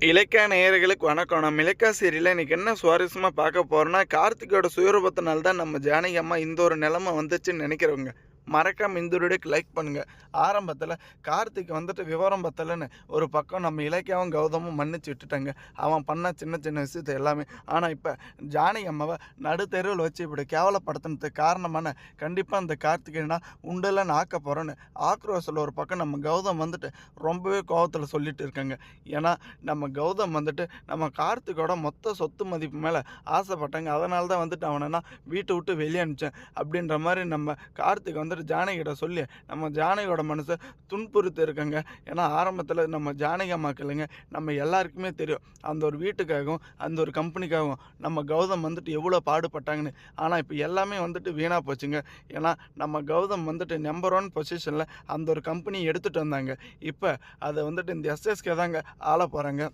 இலக்கிய நேயர்களுக்கு வணக்கம். நம்ம இலக்கிய சீரியல்ல இன்னைக்கு என்ன சுவாரஸ்யமா பார்க்க போறோம்னா, கார்த்திகோட சுயரூபத்தினால தான் நம்ம ஜானகி அம்மா இந்த ஒரு நிலைமை வந்துச்சுன்னு நினைக்கிறவங்க, மறக்காம இந்த வீடியோக்கு லைக் பண்ணுங்க. ஆரம்பத்தில் கார்த்திக் வந்துட்டு விவரம் பத்தலைன்னு ஒரு பக்கம் நம்ம இலக்கியாவும் கௌதமும் மன்னிச்சு விட்டுட்டாங்க. அவன் பண்ண சின்ன சின்ன விஷயத்தை எல்லாமே. ஆனால் இப்போ ஜானகி அம்மாவை நடுத்தெருவில் வச்சு இப்படி கேவலப்படுத்தினதுக்கு காரணமான கண்டிப்பாக அந்த கார்த்திகைனா உண்டலன்னு ஆக்க போகிறோன்னு ஆக்ரோஷில் ஒரு பக்கம் நம்ம கௌதம் வந்துட்டு ரொம்பவே கோவத்தில் சொல்லிட்டு இருக்காங்க. ஏன்னா நம்ம கௌதம் வந்துட்டு நம்ம கார்த்திகோட மொத்த சொத்து மதிப்பு மேலே ஆசைப்பட்டாங்க. அதனால தான் வந்துட்டு அவனை வீட்டை விட்டு வெளியே அனுப்பிச்சேன் அப்படின்ற மாதிரி நம்ம கார்த்திக் வந்துட்டு ஜானகிட்ட சொல்லி நம்ம ஜானகியோட மனசை துன்புறுத்தி இருக்காங்க. ஏன்னா ஆரம்பத்தில் நம்ம ஜானகி அம்மாக்கு இல்லைங்க, நம்ம எல்லாருக்குமே தெரியும் அந்த ஒரு வீட்டுக்காகவும் அந்த ஒரு கம்பெனிக்காகவும் நம்ம கௌதம் வந்துட்டு எவ்வளோ பாடுபட்டாங்கன்னு. ஆனால் இப்போ எல்லாமே வந்துட்டு வீணாக போச்சுங்க. ஏன்னா நம்ம கௌதம் வந்துட்டு நம்பர் 1 பொசிஷனில் அந்த ஒரு கம்பெனி எடுத்துகிட்டு வந்தாங்க. இப்போ அதை வந்துட்டு இந்த எஸ்எஸ்கே தாங்க ஆள போகிறாங்க.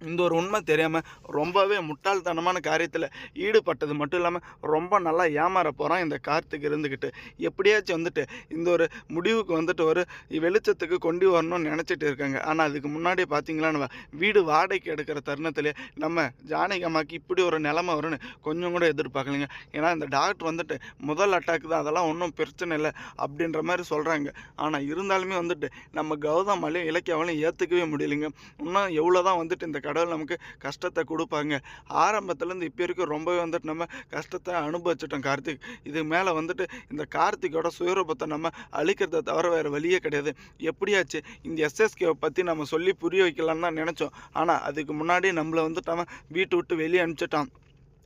இந்த ஒரு உண்மை தெரியாமல் ரொம்பவே முட்டாள்தனமான காரியத்தில் ஈடுபட்டது மட்டும் இல்லாமல் ரொம்ப நல்லா ஏமாற போகிறான் இந்த கார்த்திக் இருந்துக்கிட்டு. எப்படியாச்சும் வந்துட்டு இந்த ஒரு முடிவுக்கு வந்துட்டு ஒரு வெளிச்சத்துக்கு கொண்டு வரணும்னு நினச்சிட்டு இருக்காங்க. ஆனால் அதுக்கு முன்னாடியே பார்த்தீங்களான்னு வீடு வாடகைக்கு எடுக்கிற தருணத்திலே நம்ம ஜானகி அம்மாவுக்கு இப்படி ஒரு நிலைமை வரும்னு கொஞ்சம் கூட எதிர்பார்க்கலைங்க. ஏன்னா இந்த டாக்டர் வந்துட்டு முதல் அட்டாக் தான், அதெல்லாம் ஒன்றும் பிரச்சனை இல்லை அப்படின்ற மாதிரி சொல்கிறாங்க. ஆனால் இருந்தாலுமே வந்துட்டு நம்ம கௌதமாலையும் இலக்கியாவாலையும் ஏற்றுக்கவே முடியலைங்க. இன்னும் எவ்வளோ தான் வந்துட்டு இந்த கடவுள் நமக்கு கஷ்டத்தை கொடுப்பாங்க. ஆரம்பத்துலேருந்து இப்போ வரைக்கும் ரொம்பவே வந்துட்டு நம்ம கஷ்டத்தை அனுபவிச்சிட்டோம் கார்த்திக். இது மேலே வந்துட்டு இந்த கார்த்திகோட சுயரூபத்தை நம்ம அழிக்கிறத தவிர வேறு வழியே கிடையாது. எப்படியாச்சு இந்த எஸ்எஸ்கேவை பற்றி நம்ம சொல்லி புரிய வைக்கலான்னு தான் நினச்சோம். ஆனால் அதுக்கு முன்னாடி நம்மளை வந்துட்டு அவன் வீட்டை விட்டு வெளியே அனுப்பிச்சிட்டான்.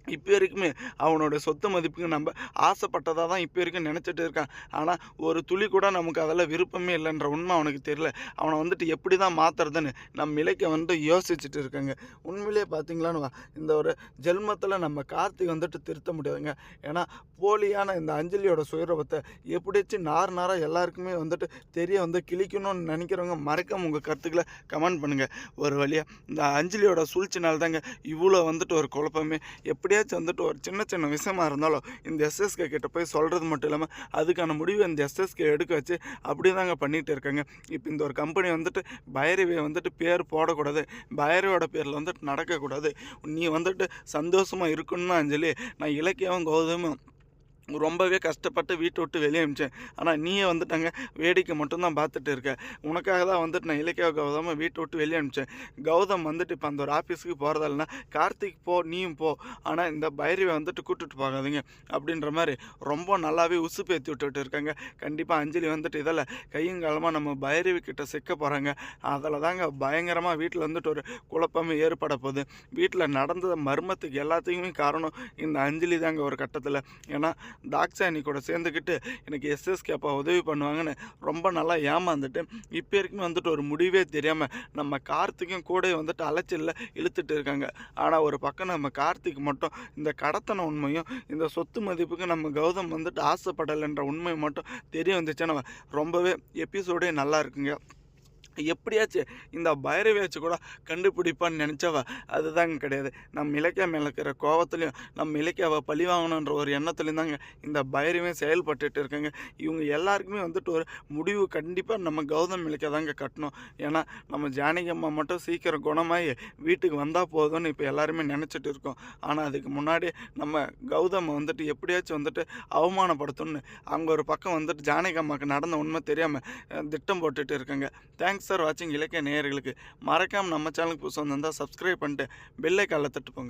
இப்போ வரைக்குமே அவனோட சொத்து மதிப்புக்கு நம்ம ஆசைப்பட்டதாக தான் இப்போ வரைக்கும் நினச்சிட்டு இருக்கான். ஆனால் ஒரு துளி கூட நமக்கு அதில் விருப்பமே இல்லைன்ற உண்மை அவனுக்கு தெரியல. அவனை வந்துட்டு எப்படி தான் மாற்றுறதுன்னு நம்ம இலக்கிய வந்துட்டு யோசிச்சுட்டு இருக்காங்க. உண்மையிலே பார்த்தீங்களான்னு இந்த ஒரு ஜென்மத்தில் நம்ம கார்த்திக் வந்துட்டு திருத்த முடியாதுங்க. ஏன்னா போலியான இந்த அஞ்சலியோட சுயரூபத்தை எப்படியாச்சும் நாராக எல்லாருக்குமே வந்துட்டு தெரிய கிழிக்கணும்னு நினைக்கிறவங்க மறக்காம உங்கள் கருத்துக்களை கமெண்ட் பண்ணுங்கள். ஒரு வழியாக இந்த அஞ்சலியோட சூழ்ச்சினால் தாங்க இவ்வளோ வந்துட்டு ஒரு குழப்பமே. எப்படியாச்சும் வந்துட்டு ஒரு சின்ன சின்ன விஷயமா இருந்தாலும் இந்த எஸ்எஸ்கே கிட்ட போய் சொல்கிறது மட்டும் இல்லாமல் அதுக்கான முடிவை இந்த எஸ்எஸ்கே எடுக்க வச்சு அப்படி தாங்க பண்ணிகிட்டு இருக்காங்க. இப்போ இந்த ஒரு கம்பெனி வந்துட்டு பைரவியை வந்துட்டு பேர் போடக்கூடாது, பைரவியோட பேரில் வந்துட்டு நடக்கக்கூடாது, நீ வந்துட்டு சந்தோஷமாக இருக்கணும்னு அஞ்சலி நான் இலக்கியாவும் கௌதமும் ரொம்பவே கஷ்டப்பட்டு வீட்டை விட்டு வெளியே அனுப்பிச்சேன். ஆனால் நீயே வந்துட்டாங்க வேடிக்கை மட்டும்தான் பார்த்துட்டு இருக்க. உனக்காக தான் வந்துட்டு நான் இலக்கிய கௌதமாக வீட்டை விட்டு வெளியே அனுப்பிச்சேன். கௌதம் வந்துட்டு இப்போ அந்த ஒரு ஆஃபீஸுக்கு போகிறதாலனா கார்த்திக் போ, நீயும் போ, ஆனால் இந்த பைரவை வந்துட்டு கூப்பிட்டுட்டு போகாதீங்க அப்படின்ற மாதிரி ரொம்ப நல்லாவே உசுப்பேற்றி விட்டுட்டு இருக்காங்க. கண்டிப்பாக அஞ்சலி வந்துட்டு இதில் கையங்காலமாக நம்ம பைரவி கிட்ட சிக்க போகிறாங்க. அதில் தாங்க பயங்கரமாக வீட்டில் வந்துட்டு ஒரு குழப்பமே ஏற்பட போகுது. வீட்டில் நடந்த மர்மத்துக்கு எல்லாத்துக்குமே காரணம் இந்த அஞ்சலி தாங்க ஒரு கட்டத்தில். ஏன்னா தாக்ஷாயணி கூட சேர்ந்துக்கிட்டு எனக்கு எஸ்எஸ்கே அப்பா உதவி பண்ணுவாங்கன்னு ரொம்ப நல்லா ஏமாந்துட்டு இப்போ வரைக்கும் வந்துட்டு ஒரு முடிவே தெரியாமல் நம்ம கார்த்திக்கும் கூட வந்துட்டு அலைச்சலில் இழுத்துட்டு இருக்காங்க. ஆனால் ஒரு பக்கம் நம்ம கார்த்திக் மட்டும் இந்த கடத்தன உண்மையும் இந்த சொத்து மதிப்புக்கு நம்ம கௌதம் வந்துட்டு ஆசைப்படலைன்ற உண்மை மட்டும் தெரிய வந்துச்சுன்னா ரொம்பவே எபிசோடே நல்லா இருக்குங்க. எப்படியாச்சும் இந்த பைரவியாச்சும் கூட கண்டுபிடிப்பான்னு நினச்சவ அதுதாங்க கிடையாது. நம்ம இலக்கியா மேலே இருக்கிற கோவத்துலையும் நம்ம இலக்கியாவை பழி வாங்கணுன்ற ஒரு எண்ணத்துலையும் தாங்க இந்த பைரவியும் செயல்பட்டுட்டு இருக்காங்க. இவங்க எல்லாருக்குமே வந்துட்டு ஒரு முடிவு கண்டிப்பாக நம்ம கௌதம் இலக்கியா தாங்க கட்டணும். ஏன்னா நம்ம ஜானகி அம்மா மட்டும் சீக்கிரம் குணமாகி வீட்டுக்கு வந்தால் போதும்னு இப்போ எல்லாருமே நினச்சிட்டு இருக்கோம். ஆனால் அதுக்கு முன்னாடி நம்ம கௌதம் வந்துட்டு எப்படியாச்சும் வந்துட்டு அவமானப்படுத்தணும்னு அங்கே ஒரு பக்கம் வந்துட்டு ஜானகி அம்மாவுக்கு நடந்த உண்மை தெரியாமல் திட்டம் போட்டுட்டு இருக்காங்க. தேங்க்ஸ் ஃபார் வாட்சிங். இலக்கிய நேயர்களுக்கு மறக்காமல் நம்ம சேனலுக்கு புதுசாக வந்தால் சப்ஸ்கிரைப் பண்ணிட்டு பெல் ஐகானில் தட்டு போங்க.